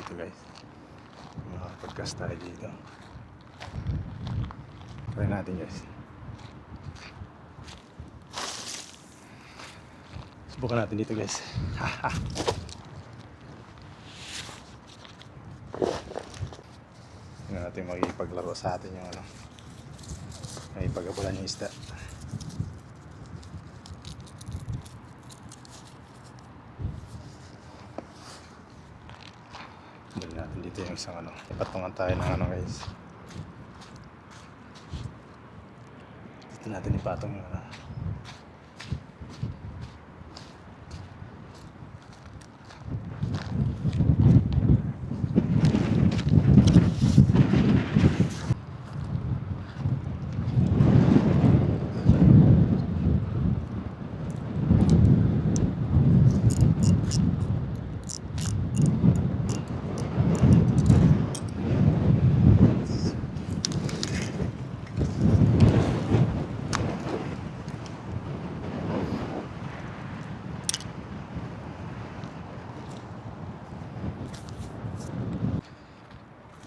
dito guys. Makakapag-cast tayo dito. Try natin guys. Subukan natin dito guys. Tingnan natin makipaglaro sa atin yung ano, makipag-abulan yung isda. Dali natin dito yung isang ano, ipatungan tayo ng ano guys. Dito natin ipatong yung ano.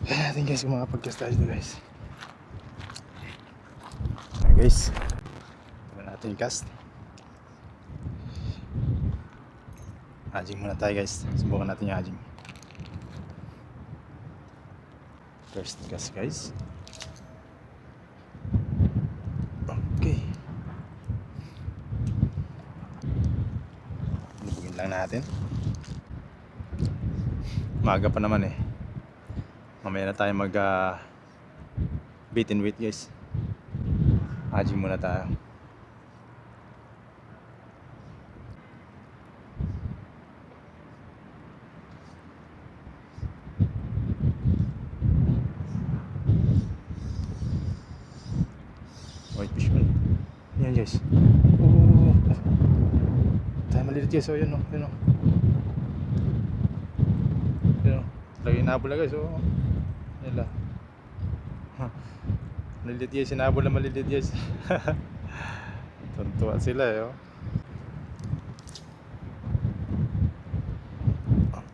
Kaya natin guys kung makapag-cast tayo dito guys. Ayan guys, gawin natin yung cast. Ajing muna tayo guys. Subukan natin yung ajing. First cast guys. Okay. Lubugin lang natin. Maaga pa naman eh. Mamaya na tayo mag bait and wait guys. Ajing muna tayo. White fish man. Yan guys. Oh. Tayo malilit guys. Oh yun o. Yun o. Yun o. Lagi nabula guys. Oh. Yan lang. Malilit guys. Sinabula malilit guys. Tuntua sila eh oh.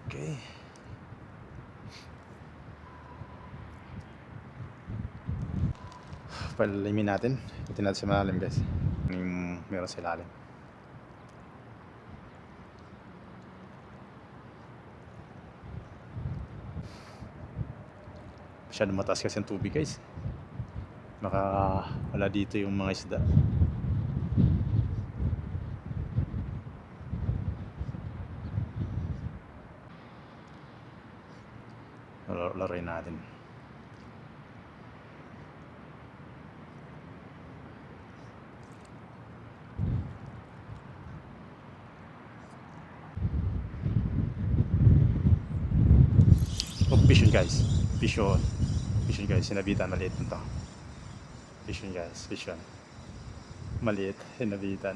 Okay. Palimin natin. Ito natin sa malalim guys. Yung meron sa ilalim. Masyadong mataas kasi ang tubig guys. Baka wala dito yung mga isda. Laruin natin. Oh, fish yun guys. Fish yun. Fish yun guys. Sinabitan. Maliit nito. Fish yun guys. Fish yun. Maliit. Sinabitan.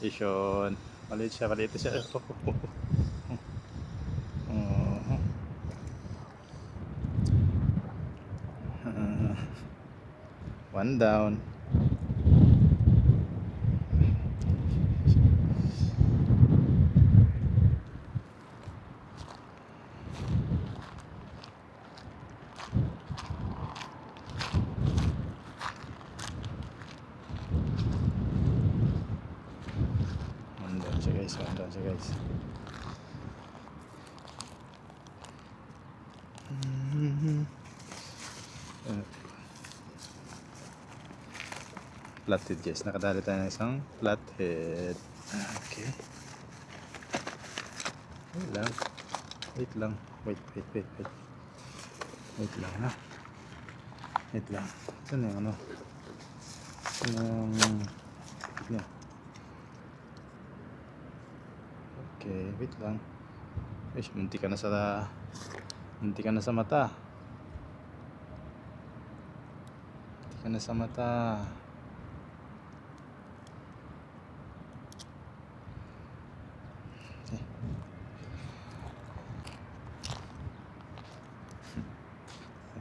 Fish yun. Maliit siya. Maliit siya. One down. One down siya guys. One down siya guys. Flathead guys, nakadali tayo ng isang flathead. Okay. Wait lang. Wait lang. Wait. Wait lang ha. Wait lang. Saan yung ano? Saan yung niya? Okay, wait lang. Ay, munti ka na sa mata. Munti ka na sa mata.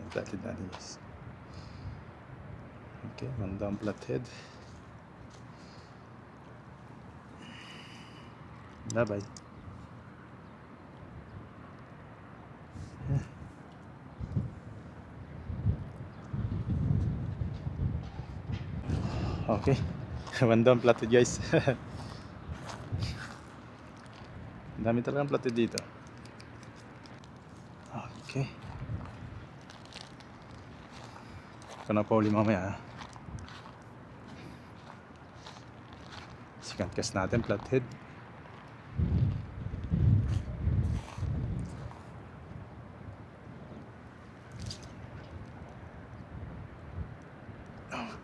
Flathead natin guys. Okay, one down flathead. Bye bye. Okay. One down flathead guys. Ang dami talagang flathead dito. Okay. Ito na pa uli mamaya. Second cast natin flathead.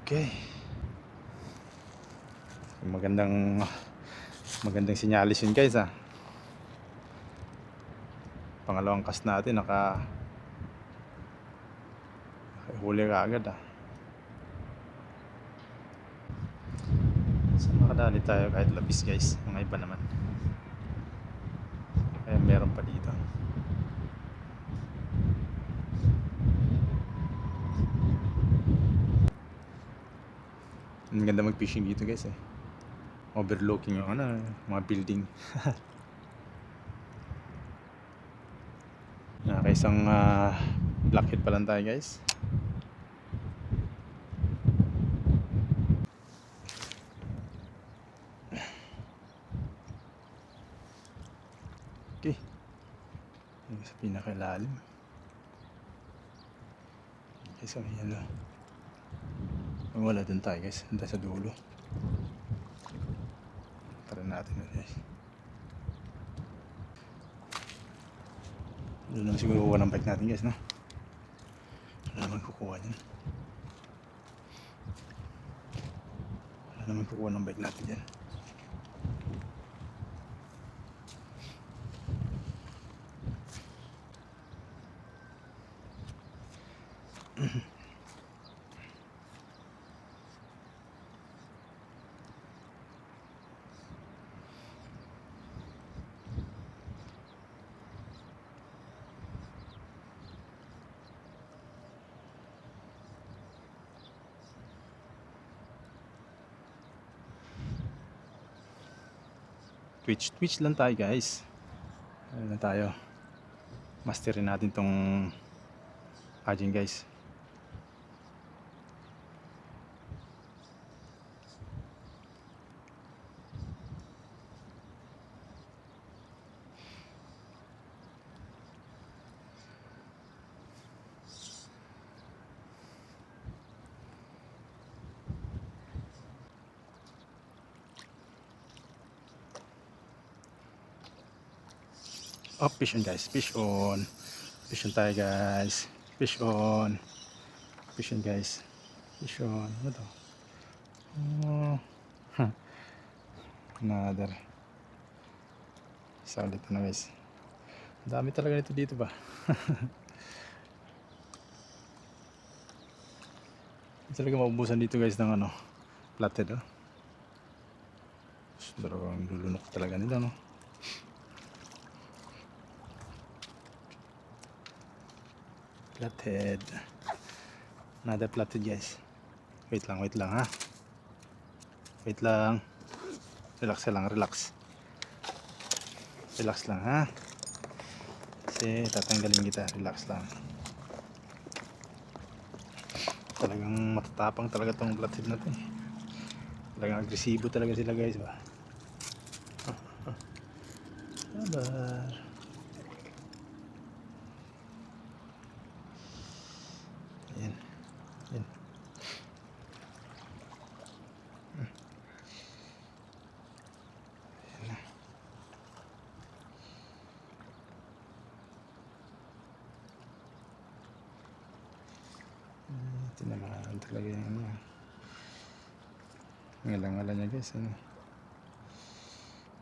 Okay. Magandang sinyalis yun guys ah. Pangalawang cast natin nakahuli ka agad ah. So makadali tayo kahit labis guys. Mga iba naman. Kaya meron pa dito. Ang ganda mag fishing dito guys eh. Overlooking yung mga building. Nakaisang blackhead pa lang tayo guys. Okay. Yung sa pinakailalim. Okay, so yan lang. Wala dun tayo guys. Handa sa dulo. Tara natin na guys. Doon naman siguro kukuha ng bike natin guys, no? Wala naman kukuha dyan. Wala naman kukuha ng bike natin dyan. Twitch lang tayo guys. Ano na tayo, masterin natin tong aging guys. Oh, fish on guys, fish on. Fish on tayo guys. Fish on. Fish on guys. Fish on. Ano to? Oh. Another. Isa ulit na guys. Dami talaga nito dito ba? Talaga maubusan dito guys ng flathead oh. Talagang lulunok talaga nila no. Flathead. Another flathead guys. Wait lang ha. Wait lang. Relax lang, relax. Relax lang ha. Kasi tatanggalin kita, relax lang. Talagang matatapang talaga tong flathead na to eh. Talagang agresibo talaga sila guys ba. Sabar. Yan. Yan. Tinamaan talaga yung ngalang-ngala niya guys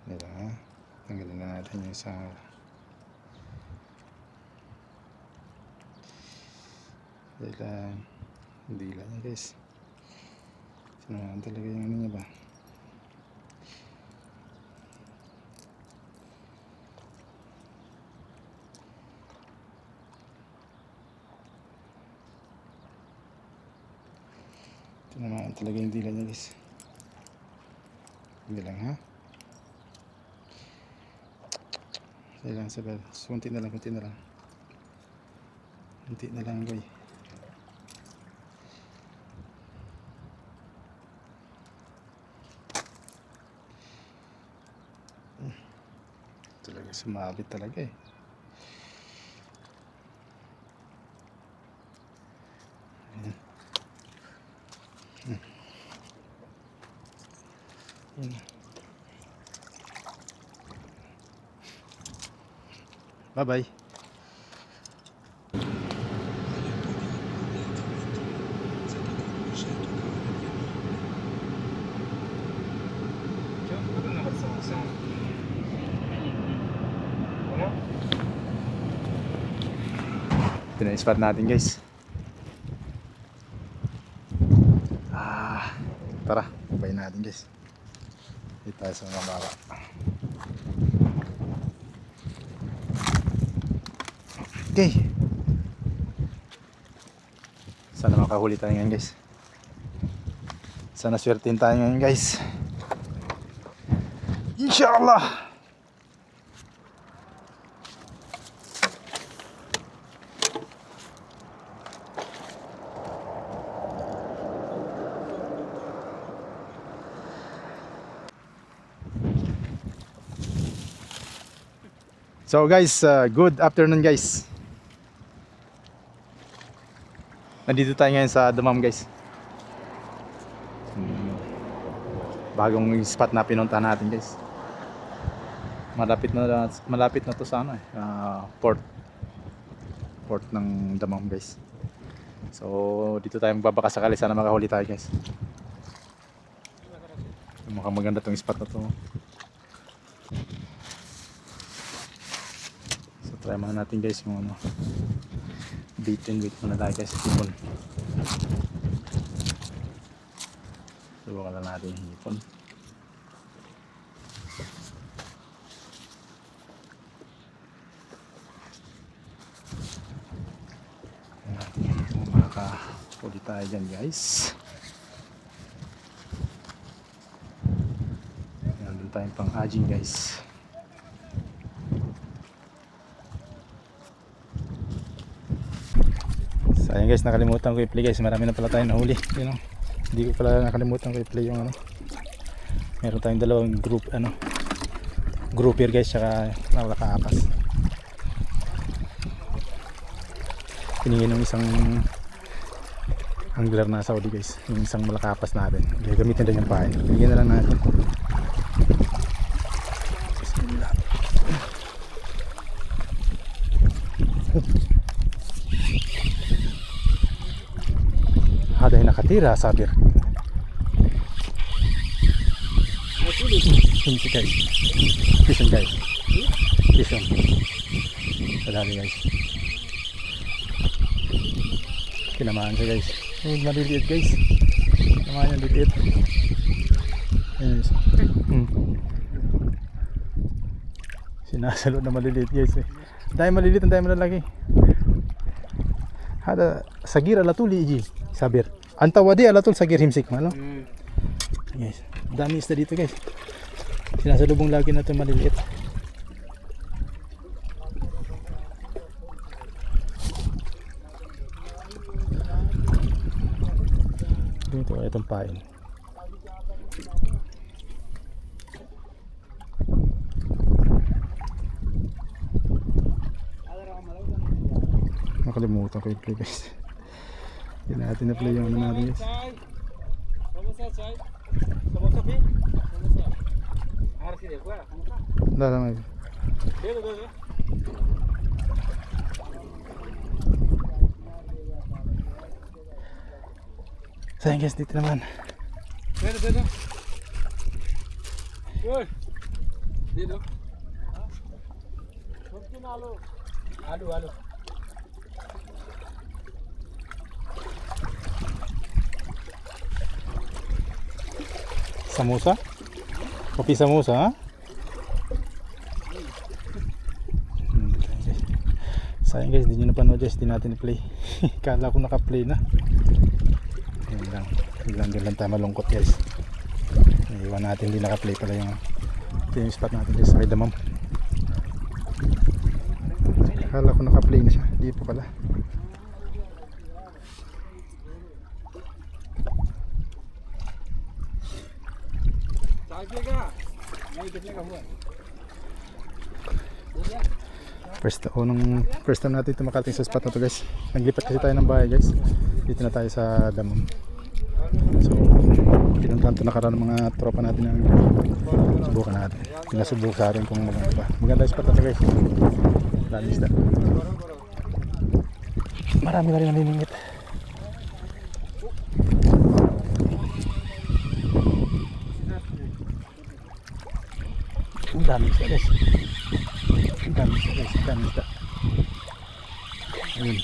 nila ha. Tanggalin na natin yung sa hindi lang niya guys. Tinamaan talaga yung niya ba. Tinamaan talaga yung dila niya guys. Hindi lang ha. Sige lang sabar. Kunti na lang. Hindi na lang guys. Talaga sumabit talaga eh. Ayan. Ayan. Bye bye. Ito na yung spot natin guys. Tara, babayin natin guys. Dito tayo sa mababa. Okay. Sana makahuli tayo ngayon guys. Sana swertein tayo ngayon guys. Inshallah. So guys, good afternoon guys. Nandito tayo ngayon sa Damam guys. Bagong spot na pinuntahan natin guys. Malapit na to sa ano port ng Damam guys. So dito tayo magbabaka sakali, sana makahuli tayo guys. Mukhang maganda tong spot na to. So try muna natin guys yung ano, bait and wait muna tayo guys. Hipon. Subukan lang natin yung hipon. Makakahuli tayo dyan guys. Nandun tayong pang aging guys. Sayang guys, nakalimutan ko i-play guys. Marami na pala tayong nahuli. You know? Hindi ko pala nakalimutan ko i-play yung ano. Meron tayong dalawang grouper guys, tsaka nakakaapas. Piningin ng isang angler na Saudi guys, yung isang malakapas natin. Gagamitin din yung pain. Piningin na lang natin. Bismillah. Ada yang nakatira, Sabir. Sini guys. Listen guys. Listen. Sadali guys. Tinamaan siya guys. Maliliit guys. Tinamaan yung liliit. Ayan guys. Sinasalo na maliliit guys eh. Dahil maliliit, dahil malalaki. Ada sagir ala tuli iji. Sabir. Antawadi ala tul sagir himsik malo. Guys, dami isda dito guys. Sinasalubong lagi na 'tong maliliit. Dito ay itong pain. Nakalimutan ko i-play guys. Hindi natin na-play yung ano natin guys. Wala lang guys. Sayang guys, dito naman. Dito. Alu. Samosa? Kopi samosa, ha? Sayang guys, hindi nyo napanood guys, hindi natin i-play. Kala ko naka-play na. Ayun lang, biglang tayo malungkot guys. Iwan natin, hindi naka-play pala yung spot natin guys, sa kay Damam. Kala ko naka-play na siya, hindi pa pala. First time natin ito makarating sa spot na to guys. Naglipat kasi tayo ng bahay guys. Dito na tayo sa Damam. So pinuntahan ito nakaraan ng mga tropa natin na subukan natin. Pinasubok sa akin kung maganda pa. Maganda spot na to guys. Dami isda. Marami na rin naniningit. Ang dami isda guys. Ang dami isda guys. Ang dami isda. Ayun.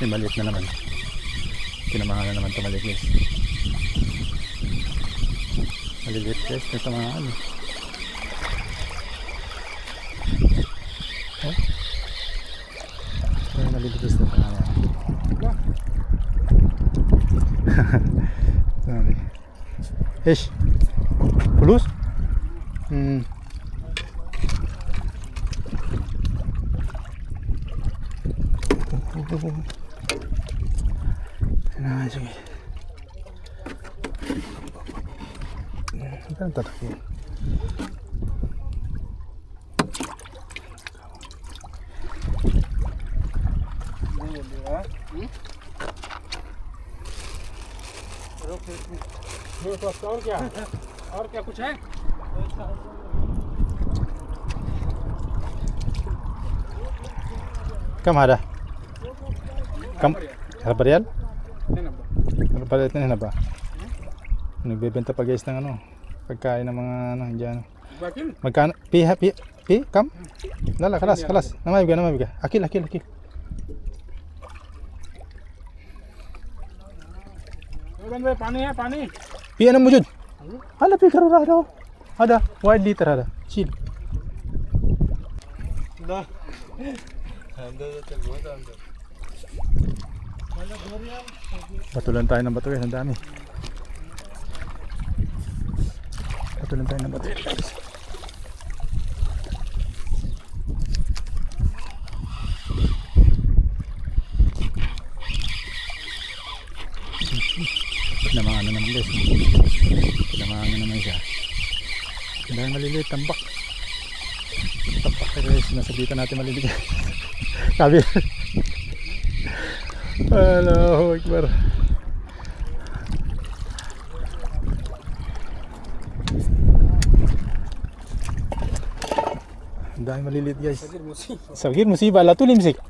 May maliit na naman. Tinamahan na naman ito maliit guys. Maliliit guys. May tamahan. Oh. May maliliit guys na tamahan. Sabi. Ish. Pulus? Nah, sige. Ang tatakbo. और क्या कुछ है? Kam ada? Kam? Berapa real? Berapa real na ba? Nagbebenta pa guys ng ano, pagkain ng mga ano, diyan. Magkano? Pi, kam? Lala, kalas. Namay biga. Akil. पानी है पानी Pi ano mo jud? Hala pi karo ra daw. Ada, 1 liter ada. Chill. दा Batulan tayo ng bato guys, ang dami. Batulan tayo ng bato guys. Pinamahan na naman guys. Pinamahan na naman siya. Dahil maliliit, tambak. Tambak na guys, nasabitan natin maliliit. Sabi. Allahu Akbar. Ang dami maliliit guys. Sagir musibah lah tu limsik.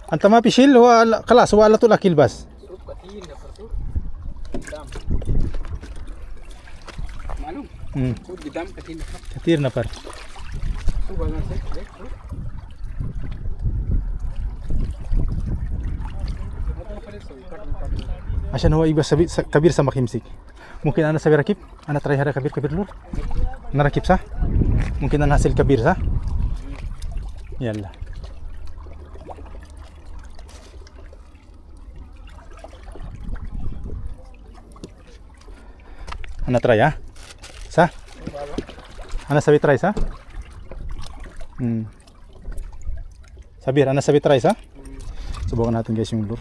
Anta ma pisil wa kelas wala tu lakil bas. Katir na par. Asyan huwa ibas kabir sa makimsik. Mungkin ana sabi rakip, ana try hara kabir lur. Narakip sa? Mungkin ana hasil kabir sa? Yalla. Ana try ha? Sa? Ana sabi try sa? Sabir, ana sabi try sa? Subukan natin guys yung lure.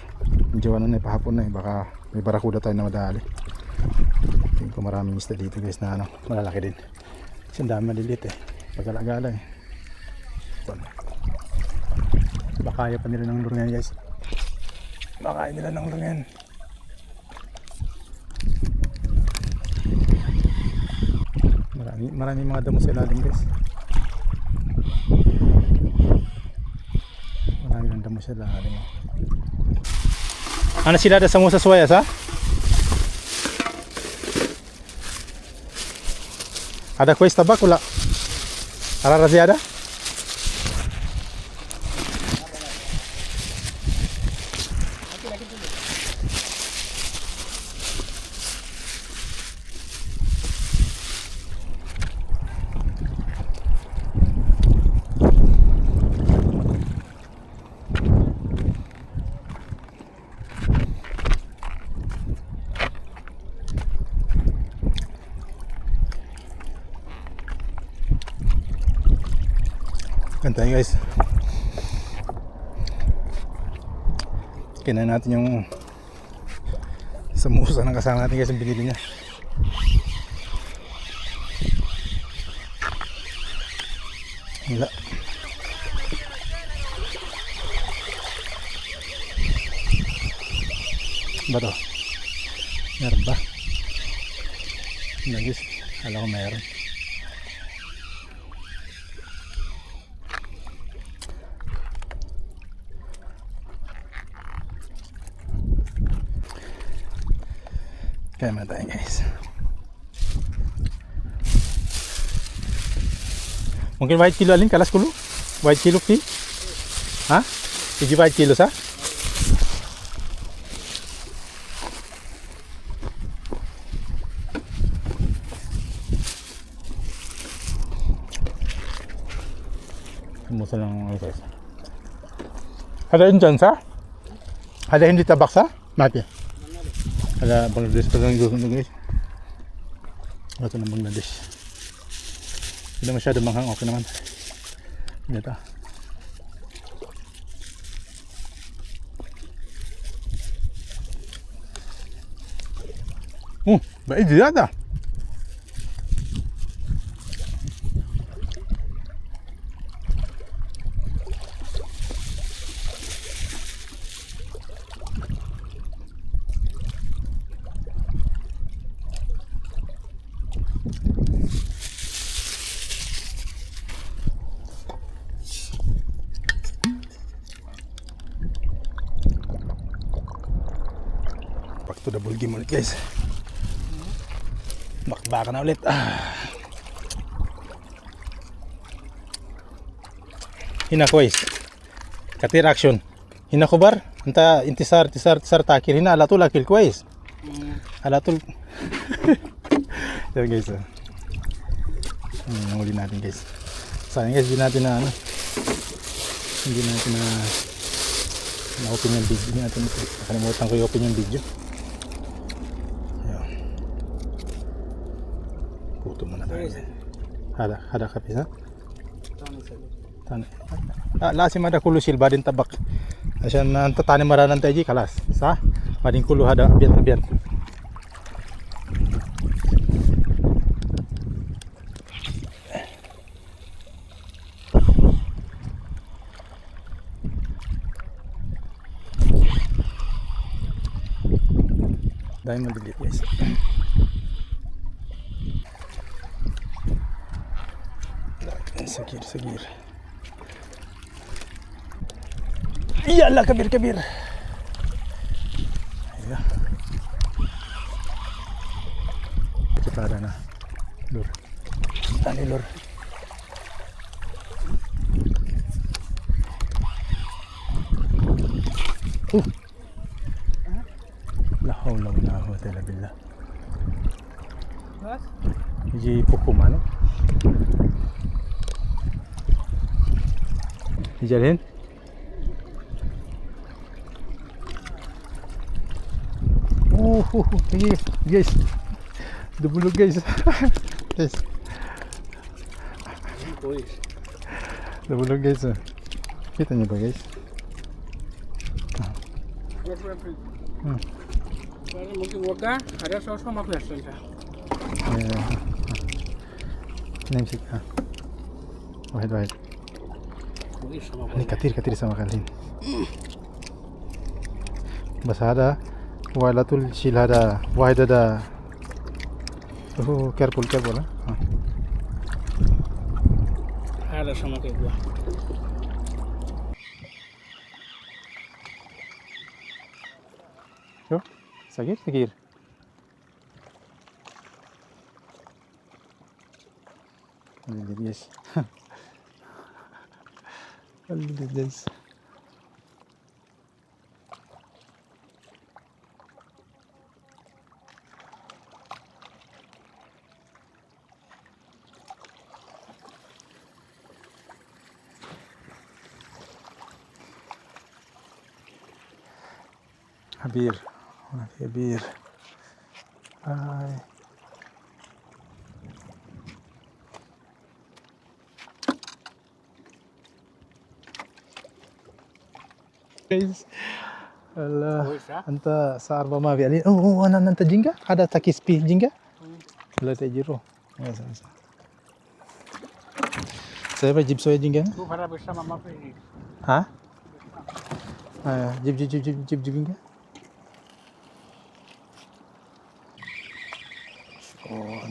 Medyo ano na, pahapon na eh. Baka may barakuda tayo na madali. Tingin ko maraming isda dito guys na ano, malalaki din. Kasi ang dami maliliit eh. Pagkalagala eh. Baka kaya pa nila ng lure ngayon guys. Baka kaya nila ng lure ngayon. Marami mga damo sa ilalim guys. Marami ng damo sa ilalim. Ano sila ada semua sesuai ya sa? Ada kuis tabak wala? Ara-ara ada? tayo guys. Kinain natin yung samosa ng kasama natin guys, yung binili niya. Wala. Ba to? Meron ba? Nagis. Alam ko meron. Kaya muna tayo guys. Mungkin white kilo alin kalas kulo? White kilo ki? Ha? Iji white kilo sa? Musa lang guys. Ada yun dyan sa? Ada hindi tabak sa? Mati. Ada Bangladesh pa lang gusto nyo guys. Ito ng Bangladesh. Hindi masyado manghang, okay naman. Ito. Baik dia dah. Back to the ball game ulit guys. Bakbaka na ulit. Hina ko guys. Katir action. Hina ko bar. Anta intisar takir. Hina alatul akil ko guys. Alatul. Yan guys. Nanguli natin guys. Sayang guys, hindi natin na na-open yung video natin. Nakalimutan ko i-open yung video. Puto muna tayo. Hada kapis ha? Tani. Lasim ada kulu silba din tabak. Asyan na tatani maranan tayo kalas. Sa? Mading kulu hada abian. Dahil madilit guys. Sagir. Iyalah kabir. Ayan. Kita ada na. Lur. Tani lur. La hawla wala quwwata illa billah. What? Iji pukuma no? Ijalin? Guys. Dubulog guys. Guys. Dubulog guys. Kita niyo ba guys? Mungkin warga ada sama versi ka. Nemsik ha. Wahid. Ini katir sama kalian. Bas hada walatul shil hada wahid hada. Oh careful ha. Ada sama kayak gua. Yo, sagir. Yes. Guys. Habir. Ay. guys. Allah. Koisa. أنت صار ما في عليه أنا أنت جينجا هذا تكيس بي جينجا لا تجيرو saya jib soya jingga Ku para bersama mama ini. ha jib jingga oh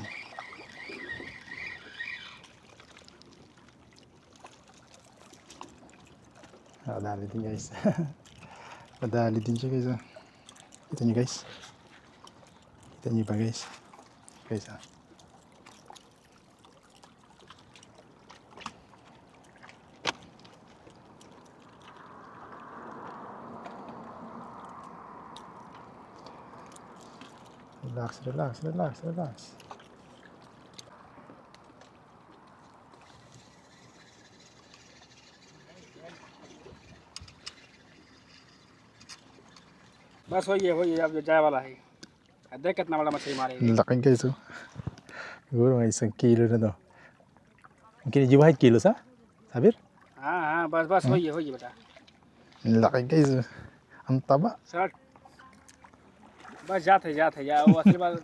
ada din guys ada din siya guys kita nyo guys kita nyo ba guys guys relax. बस हो ये अब जाए वाला है देख कितना बड़ा मछली मारे Laking guys oh. Siguro may 1 kilo na to. Mungkin jiwa 1 kilo sa? Sabir? हाँ बस हो ये बेटा Laki guys oh. Ang taba. Sir बस जाते या वो असली बात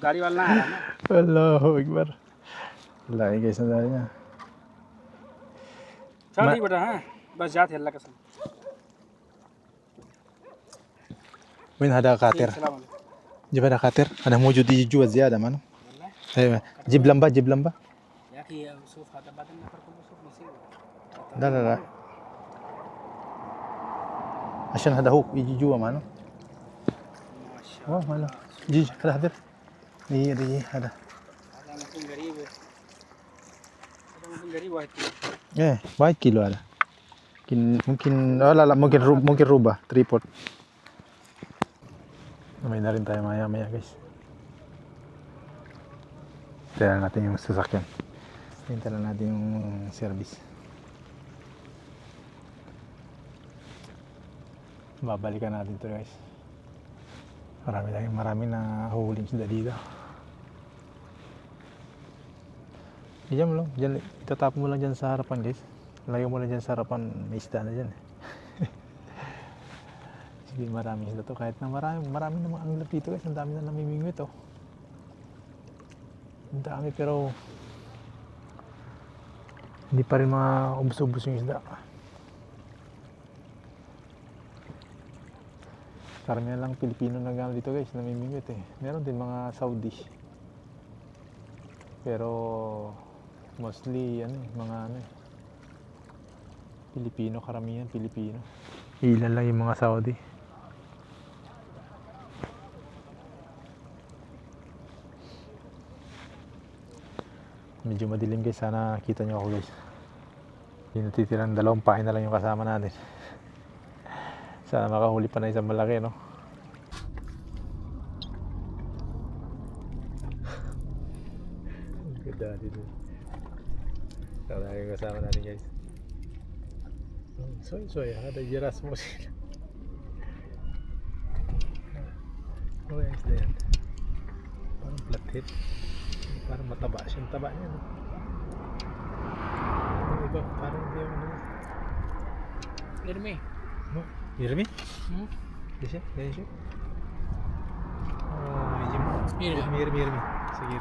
गाड़ी वाला ना आ रहा ना Allahu Akbar. Laki guys na dahil niya. चल ठीक बेटा हाँ बस जाते अल्लाह कसम Win hada kater. सलाम अलैकुम Jib hada kater. Ada mujud di juwa ziyada man. Aywa. Jib lamba. يا أخي شوف هذا بعدين نفركم شوف نصيبه لا. عشان هذا هو يجي جوا معنا. ما شاء الله ماله. جي هذا حضر. دي هذا. هذا ممكن غريب واحد Eh, 1 kilo ada. Mungkin la mungkin rubah tripod. May na rin tayo maya guys. Tingnan natin yung sasakyan. Tingnan natin yung service. Babalikan natin to guys. Marami na huling sila dito. Diyan mo lang, diyan, itatapon mo lang dyan sa harapan guys. Lagyan mo lang dyan sa harapan, may isda na dyan. Sige, marami sila to. Kahit na marami namang ang lapito guys. Ang dami na namimingwit oh. Ang dami pero hindi pa rin maubos-ubos yung isda. Karamihan lang Pilipino na gano'n dito guys, namimingwit eh. Meron din mga Saudi. Pero mostly mga Pilipino, karamihan Pilipino. Ilan lang yung mga Saudi. Medyo madilim guys, sana kita nyo ako guys. Yung natitirang 2 pain na lang yung kasama natin. Sana makahuli pa na isang malaki no. Ganda dito. Sana yung kasama natin guys. Soy, ada jeras mo sila. Oh, yes, yan. Parang flathead. Parang mataba siya. Ang taba niya, no? Yung iba, parang hindi yung Irmi no? Irmi? hmm? Di siya? Ganyan siya? Irmi Irmi. Sige.